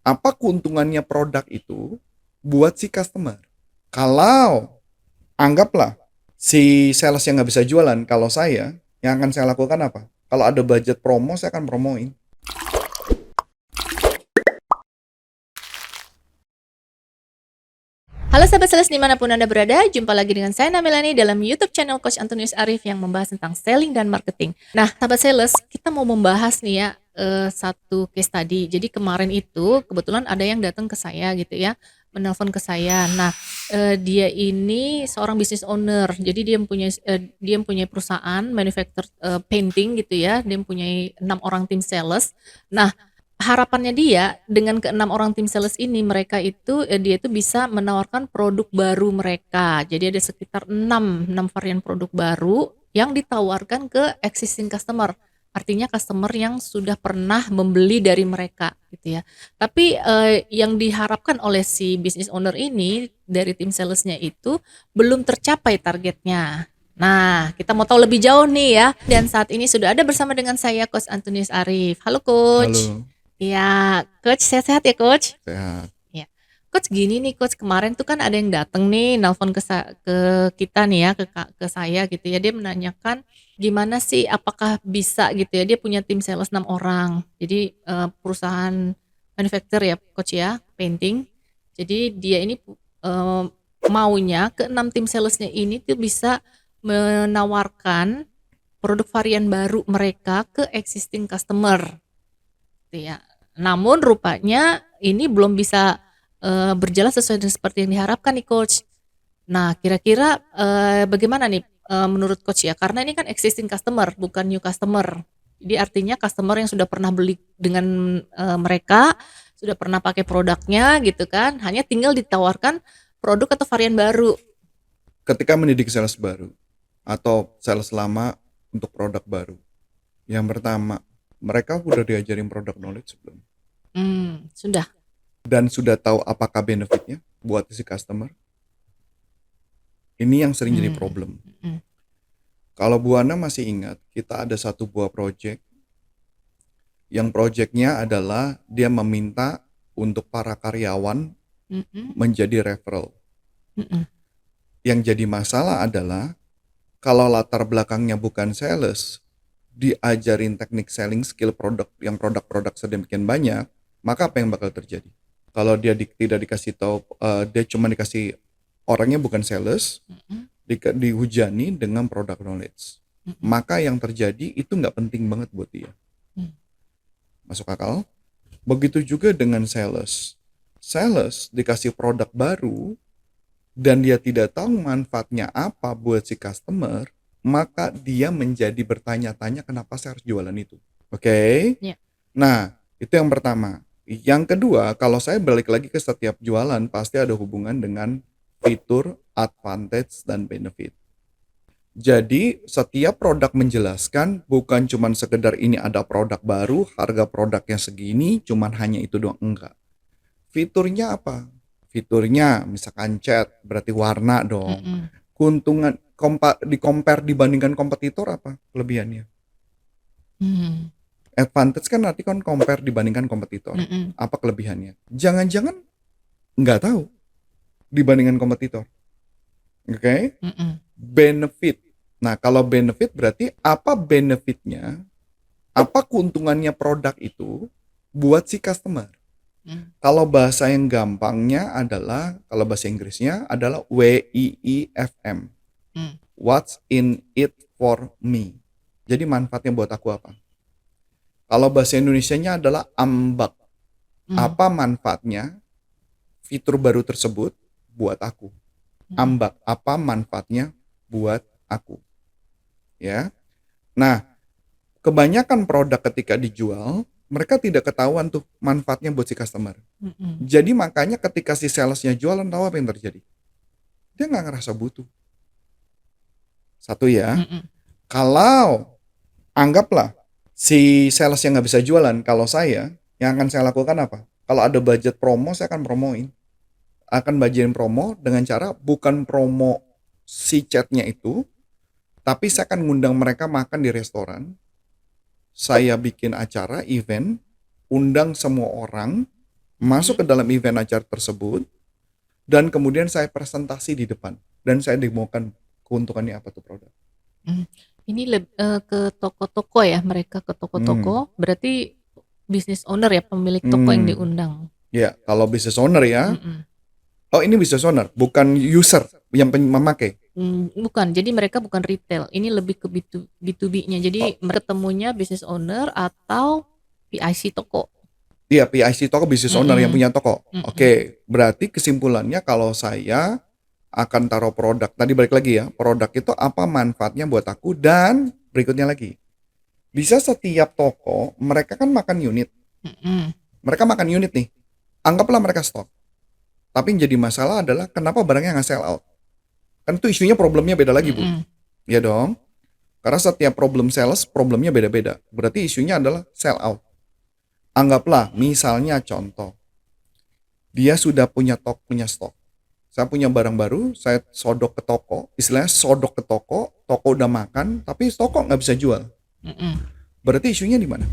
Apa keuntungannya produk itu buat si customer? Kalau anggaplah si sales yang nggak bisa jualan, kalau saya, yang akan saya lakukan apa? Kalau ada budget promo, saya akan promoin. Halo sahabat sales dimanapun Anda berada, jumpa lagi dengan saya Namelani dalam YouTube channel Coach Antonius Arif yang membahas tentang selling dan marketing. Nah, sahabat sales, kita mau membahas nih ya satu case tadi. Jadi kemarin itu kebetulan ada yang datang ke saya gitu ya, menelpon ke saya. Nah, dia ini seorang business owner. Jadi dia mempunyai perusahaan manufacturer painting gitu ya. Dia mempunyai 6 orang tim sales. Nah, harapannya dia dengan ke-6 orang tim sales ini dia itu bisa menawarkan produk baru mereka. Jadi ada sekitar 6 varian produk baru yang ditawarkan ke existing customer. Artinya customer yang sudah pernah membeli dari mereka gitu ya. Tapi, yang diharapkan oleh si business owner ini dari tim salesnya itu belum tercapai targetnya. Nah, kita mau tahu lebih jauh nih ya, dan saat ini sudah ada bersama dengan saya Coach Antonius Arif. Halo Coach. Halo, Iya, Coach sehat-sehat ya Coach? sehat. Iya. Coach gini nih Coach, kemarin tuh kan ada yang dateng nih nelpon ke kita nih ya, ke saya gitu ya. Dia menanyakan gimana sih apakah bisa gitu ya, dia punya tim sales 6 orang. Jadi, perusahaan manufaktur ya Coach ya, painting. Jadi dia ini maunya ke-6 tim salesnya ini tuh bisa menawarkan produk varian baru mereka ke existing customer gitu ya. Namun rupanya ini belum bisa, berjalan sesuai dengan seperti yang diharapkan nih Coach. Nah kira-kira, bagaimana nih, menurut Coach ya? Karena ini kan existing customer bukan new customer. Jadi artinya customer yang sudah pernah beli dengan, mereka, sudah pernah pakai produknya gitu kan, hanya tinggal ditawarkan produk atau varian baru. Ketika mendidik sales baru atau sales lama untuk produk baru, yang pertama, mereka udah diajarin product knowledge sebelum Sudah. dan sudah tahu apakah benefitnya buat si customer. Ini yang sering jadi Mmm, problem. mhm, Kalau Bu Ana masih ingat, kita ada satu buah project yang projectnya adalah dia meminta untuk para karyawan mhm, menjadi referral. mhm, Yang jadi masalah adalah kalau latar belakangnya bukan sales, diajarin teknik selling skill produk yang produk-produk sedemikian banyak, maka apa yang bakal terjadi? Kalau dia tidak dikasih tahu, dia cuma dikasih orangnya bukan sales, mhm, dihujani dengan product knowledge. mhm, Maka yang terjadi itu nggak penting banget buat dia. mmm, Masuk akal? Begitu juga dengan sales. Sales dikasih produk baru dan dia tidak tahu manfaatnya apa buat si customer, maka dia menjadi bertanya-tanya kenapa saya harus jualan itu. Oke? Okay? iya, Nah, itu yang pertama. Yang kedua, kalau saya balik lagi ke setiap jualan, pasti ada hubungan dengan fitur, advantage, dan benefit. Jadi, setiap produk menjelaskan bukan cuma sekedar ini ada produk baru, harga produknya segini, cuman hanya itu doang, enggak. Fiturnya apa? Fiturnya misalkan cat, berarti warna dong. mhm, Keuntungan dibandingkan kompetitor apa kelebihannya? mmm, Advantage kan nanti kan compare dibandingkan kompetitor. mhm. Apa kelebihannya? Jangan-jangan nggak tahu dibandingkan kompetitor. Oke? Okay? Mhm, Benefit. Nah, kalau benefit berarti apa benefitnya? Apa keuntungannya produk itu buat si customer? mmm, Kalau bahasa yang gampangnya adalah, kalau bahasa Inggrisnya adalah WIIFM. mmm, What's in it for me? Jadi manfaatnya buat aku apa? Kalau bahasa Indonesianya adalah ambak. mmm, Apa manfaatnya fitur baru tersebut buat aku? mhm, Ambak. Apa manfaatnya buat aku? Ya. Nah, kebanyakan produk ketika dijual, mereka tidak ketahuan tuh manfaatnya buat si customer. mhm, Jadi makanya ketika si salesnya jualan, tahu apa yang terjadi? Dia nggak ngerasa butuh. Satu ya. mhm, Kalau anggaplah si sales yang nggak bisa jualan, kalau saya, yang akan saya lakukan apa? Kalau ada budget promo, saya akan promoin. Akan bagian promo dengan cara bukan promo si chatnya itu, tapi saya akan ngundang mereka makan di restoran. Saya bikin acara, event, undang semua orang, masuk Mhm. ke dalam event acara tersebut, dan kemudian saya presentasi di depan, dan saya demokan keuntungannya apa tuh produk. Mmm, ini ke toko-toko ya? Mereka ke Hmm. toko-toko, berarti business owner ya, pemilik toko yang Hmm. diundang? Ya, kalau business owner ya. Mhm. Oh, ini business owner, bukan user yang memakai. Bukan, jadi mereka bukan retail, ini lebih ke B2B-nya. Oh, Jadi ketemunya business owner atau PIC toko? iya, PIC toko, business owner yang Mhm, punya toko. mhm, Oke, berarti kesimpulannya kalau saya akan taruh produk, tadi balik lagi ya, produk itu apa manfaatnya buat aku, dan berikutnya lagi, bisa setiap toko, mereka kan makan unit. mhm, Mereka makan unit nih, anggaplah mereka stok. Tapi yang jadi masalah adalah kenapa barangnya nggak sell out. Kan itu isunya problemnya beda lagi, Bu. mhm, Ya dong. Karena setiap problem sales, problemnya beda-beda. Berarti isunya adalah sell out. Anggaplah, misalnya contoh, dia sudah punya stok. Saya punya barang baru, saya sodok ke toko, istilahnya sodok ke toko udah makan, tapi toko nggak bisa jual. mhm. Berarti isunya di mana?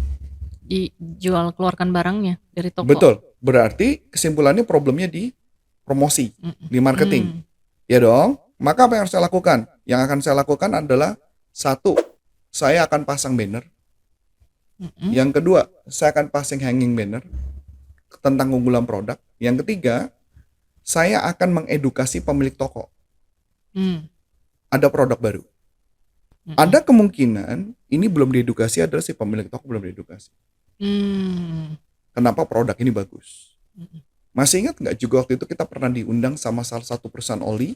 Dijual, keluarkan barangnya dari toko? Betul. Berarti kesimpulannya problemnya di promosi, Mhm, di marketing. mmm, Ya dong. Maka apa yang harus saya lakukan? Yang akan saya lakukan adalah satu, saya akan pasang banner. mhm, Yang kedua, saya akan pasang hanging banner tentang keunggulan produk. Yang ketiga, saya akan mengedukasi pemilik toko. mmm, Ada produk baru. mhm, Ada kemungkinan ini belum diedukasi adalah si pemilik toko belum diedukasi. mmm, Kenapa produk ini bagus? mhm, Masih ingat nggak juga waktu itu kita pernah diundang sama salah satu perusahaan oli,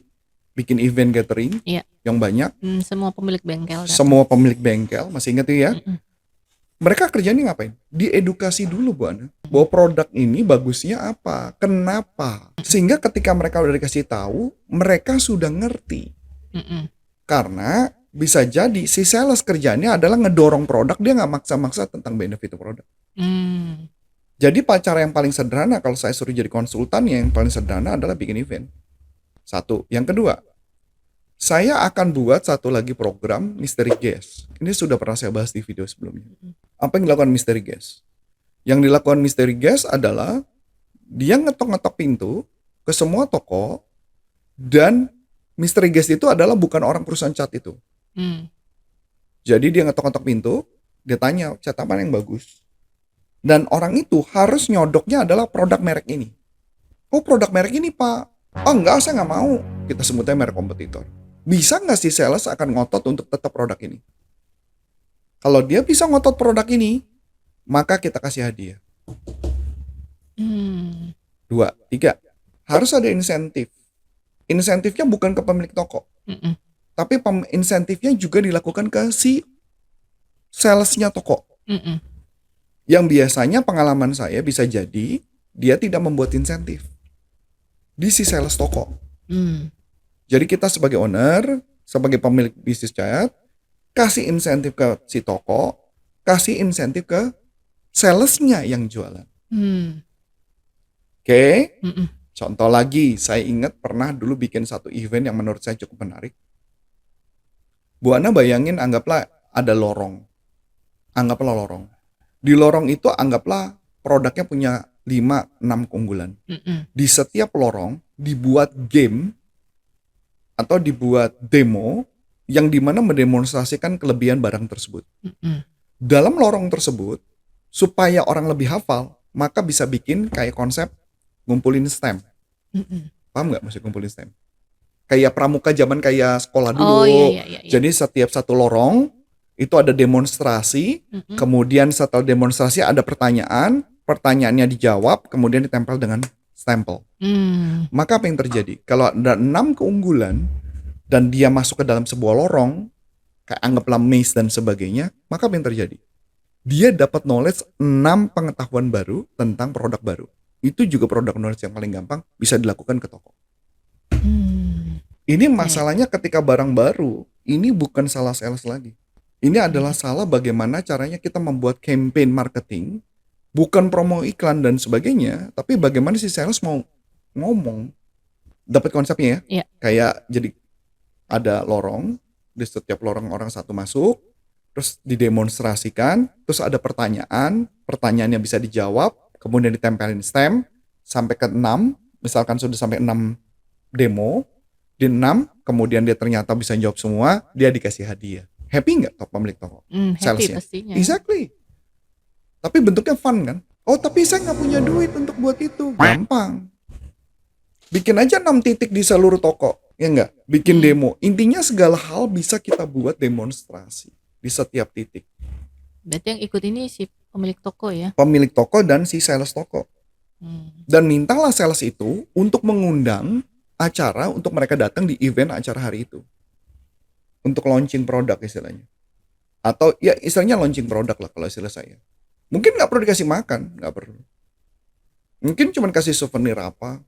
bikin event gathering iya, yang banyak, semua pemilik bengkel datang? semua pemilik bengkel, masih ingat ya? Mhm, Mereka kerjanya ngapain? Diedukasi dulu, Bu Ana, mhm, bahwa produk ini bagusnya apa, kenapa. Sehingga ketika mereka udah dikasih tahu, mereka sudah ngerti. mhm, Karena bisa jadi si sales kerjanya adalah ngedorong produk, dia nggak maksa-maksa tentang benefit produk. mmm, Jadi cara yang paling sederhana kalau saya suruh jadi konsultan, yang paling sederhana adalah bikin event. Satu. Yang kedua, saya akan buat satu lagi program Mystery Guest. Ini sudah pernah saya bahas di video sebelumnya. mhm, Apa yang dilakukan Mystery Guest? Yang dilakukan Mystery Guest adalah dia ngetok-ngetok pintu ke semua toko, dan Mystery Guest itu adalah bukan orang perusahaan cat itu. mmm, Jadi dia ngetok-ngetok pintu, dia tanya cat apa yang bagus. Dan orang itu harus nyodoknya adalah produk merek ini. Oh, produk merek ini, Pak. Oh, enggak, saya nggak mau. Kita sebutnya merek kompetitor. Bisa nggak sih sales akan ngotot untuk tetap produk ini? Kalau dia bisa ngotot produk ini, maka kita kasih hadiah. mmm, Dua, tiga. Harus ada insentif. Insentifnya bukan ke pemilik toko, mhm, tapi insentifnya juga dilakukan ke si salesnya toko. mhm, Yang biasanya pengalaman saya bisa jadi dia tidak membuat insentif di si sales toko. mmm, Jadi kita sebagai owner, sebagai pemilik bisnis chat, kasih insentif ke si toko, kasih insentif ke salesnya yang jualan. mmm, Oke, mhm, contoh lagi, saya ingat pernah dulu bikin satu event yang menurut saya cukup menarik. Bu Ana bayangin, anggaplah ada lorong. Anggaplah lorong. Di lorong itu anggaplah produknya punya 5-6 keunggulan. mhm, Di setiap lorong dibuat game atau dibuat demo yang dimana mendemonstrasikan kelebihan barang tersebut. mhm, Dalam lorong tersebut, supaya orang lebih hafal, maka bisa bikin kayak konsep ngumpulin stem. mhm. Paham nggak maksud ngumpulin stem? Kayak pramuka zaman kayak sekolah Oh, iya, dulu. iya, iya, iya. Jadi setiap satu lorong itu ada demonstrasi, Mhm, kemudian setelah demonstrasi ada pertanyaan, pertanyaannya dijawab, kemudian ditempel dengan stempel. mmm, Maka apa yang terjadi? Kalau ada 6 keunggulan dan dia masuk ke dalam sebuah lorong, kayak anggaplah maze dan sebagainya, maka apa yang terjadi? Dia dapat knowledge 6 pengetahuan baru tentang produk baru. Itu juga produk knowledge yang paling gampang bisa dilakukan ke toko. mmm, Ini iya, iya, masalahnya ketika barang baru, ini bukan salah sales lagi. Ini adalah mhm, salah bagaimana caranya kita membuat campaign marketing, bukan promo iklan dan sebagainya, tapi bagaimana si sales mau ngomong. Dapat konsepnya ya? iya, Kayak jadi ada lorong, di setiap lorong orang satu masuk, terus didemonstrasikan, terus ada pertanyaan, pertanyaannya bisa dijawab, kemudian ditempelin stem, sampai ke 6, misalkan sudah sampai 6 demo, di 6 kemudian dia ternyata bisa jawab semua, dia dikasih hadiah. Happy nggak pemilik toko? Happy Salesnya? pastinya. Exactly. Tapi bentuknya fun kan? Oh tapi saya nggak punya duit untuk buat itu. Gampang. Bikin aja 6 titik di seluruh toko, ya nggak? Bikin demo. Intinya segala hal bisa kita buat demonstrasi di setiap titik. Berarti yang ikut ini si pemilik toko ya? Pemilik toko dan si sales toko. Dan mintalah sales itu untuk mengundang acara untuk mereka datang di event acara hari itu. Untuk launching produk istilahnya. Atau ya istilahnya launching produk lah kalau istilah saya. Mungkin nggak perlu dikasih makan, nggak perlu. Mungkin cuma kasih souvenir apa.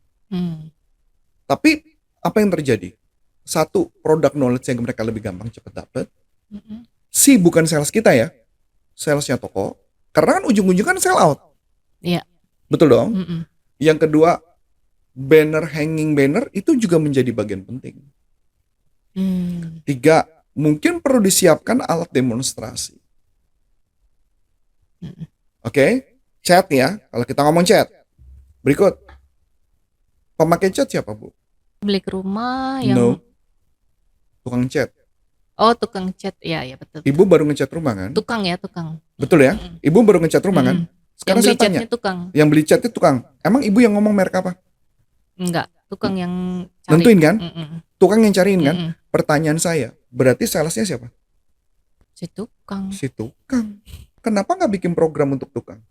Tapi apa yang terjadi? Satu, produk knowledge yang mereka lebih gampang cepat dapat. Si bukan sales kita ya, salesnya toko. Karena kan ujung-ujungnya kan sell out. Iya. Betul dong? Yang kedua, hanging banner itu juga menjadi bagian penting. 3, mungkin perlu disiapkan alat demonstrasi. Oke, chat ya. Kalau kita ngomong chat. Berikut. Pemakai chat siapa, Bu? Pemilik rumah yang No. Tukang chat. Oh, tukang chat. Ya betul. Ibu baru ngecat rumah kan? Tukang ya, tukang. Betul ya? Ibu baru ngecat rumah kan? Sekarang Yang saya beli tanya. chatnya tukang. Yang beli chat itu tukang. Emang ibu yang ngomong merek apa? Enggak, tukang yang cari. Nentuin kan? Tukang yang cariin kan? Mm-mm. Pertanyaan saya, berarti salesnya siapa? Si tukang. Si tukang. Kenapa nggak bikin program untuk tukang?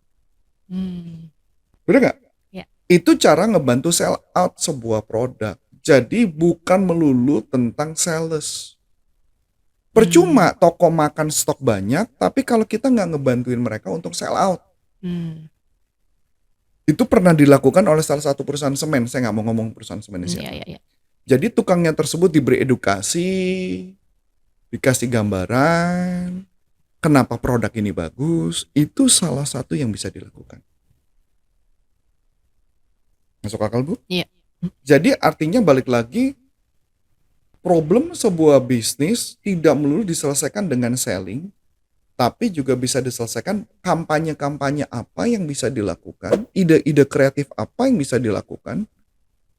Bener nggak? Ya. Itu cara ngebantu sell out sebuah produk. Jadi bukan melulu tentang sales. Percuma toko makan stok banyak, tapi kalau kita nggak ngebantuin mereka untuk sell out. Itu pernah dilakukan oleh salah satu perusahaan semen. Saya nggak mau ngomong perusahaan semen siapa. Iya. Jadi tukangnya tersebut diberi edukasi, dikasih gambaran, kenapa produk ini bagus. Itu salah satu yang bisa dilakukan. Masuk akal, Bu? Iya. Jadi artinya balik lagi, problem sebuah bisnis tidak melulu diselesaikan dengan selling, tapi juga bisa diselesaikan kampanye-kampanye apa yang bisa dilakukan, ide-ide kreatif apa yang bisa dilakukan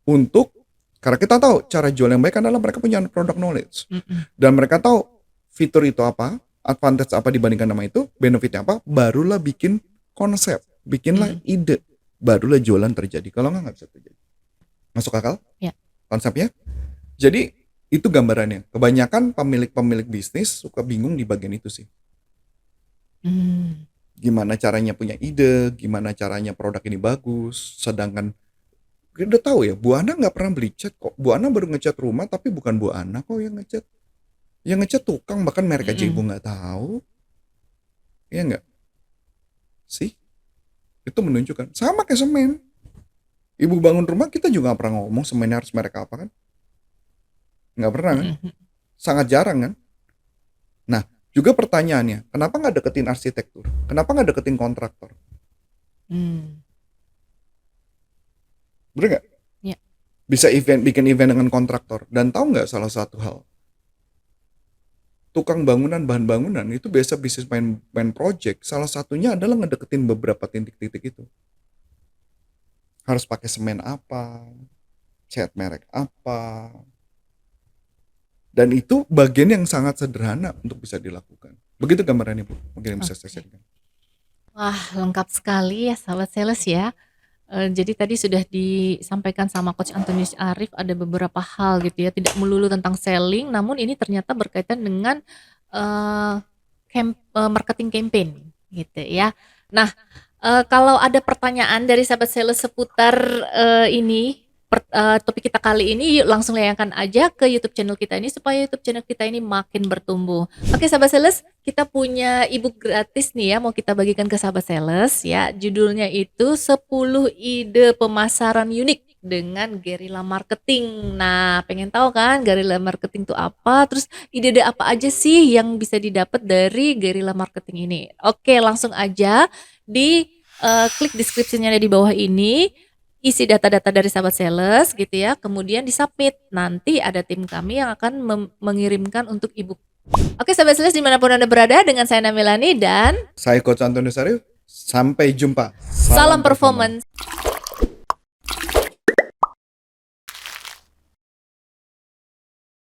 untuk, karena kita tahu cara jual yang baik adalah mereka punya product knowledge. Dan mereka tahu fitur itu apa, advantage apa dibandingkan nama itu, benefitnya apa, barulah bikin konsep, bikinlah ide, barulah jualan terjadi. Kalau nggak bisa terjadi. Masuk akal? Ya. Konsepnya? Jadi itu gambarannya. Kebanyakan pemilik bisnis suka bingung di bagian itu sih. Gimana caranya punya ide, gimana caranya produk ini bagus. Sedangkan kita udah tahu ya, Bu Ana nggak pernah beli cat kok. Bu Ana baru ngecat rumah, tapi bukan Bu Ana kok yang ngecat. Yang ngecat tukang, bahkan merek aja Ibu nggak tahu. Iya nggak? Sih? Itu menunjukkan. Sama kayak semen. Ibu bangun rumah, kita juga nggak pernah ngomong semennya harus merek apa kan? Nggak pernah kan? Sangat jarang kan? Nah, juga pertanyaannya, kenapa nggak deketin arsitektur? Kenapa nggak deketin kontraktor? Bener nggak? Ya. Bisa bikin event dengan kontraktor. Dan tahu nggak salah satu hal? Tukang bangunan, bahan bangunan itu biasa bisnis main project. Salah satunya adalah ngedeketin beberapa titik-titik itu. Harus pakai semen apa, cat merek apa. Dan itu bagian yang sangat sederhana untuk bisa dilakukan. Begitu gambarannya, Bu. Mungkin yang bisa saya sharingkan. Wah, lengkap sekali ya sahabat sales ya. Jadi tadi sudah disampaikan sama Coach Antonius Arif ada beberapa hal gitu ya, tidak melulu tentang selling, namun ini ternyata berkaitan dengan marketing campaign gitu ya. Nah, kalau ada pertanyaan dari sahabat sales seputar topik kita kali ini, yuk langsung layangkan aja ke YouTube channel kita ini supaya YouTube channel kita ini makin bertumbuh. Oke sahabat sales, kita punya ebook gratis nih ya, mau kita bagikan ke sahabat sales ya. Judulnya itu 10 ide pemasaran unik dengan guerrilla marketing. Nah, pengen tahu kan guerrilla marketing itu apa? Terus ide-ide apa aja sih yang bisa didapat dari guerrilla marketing ini? Oke, langsung aja klik deskripsinya di bawah ini. Isi data-data dari sahabat sales gitu ya, kemudian disubmit. Nanti ada tim kami yang akan mengirimkan untuk ebook. Oke sahabat sales dimanapun Anda berada, dengan saya Namilani dan Saya Coach Antonius Arif. Sampai jumpa. Salam performance.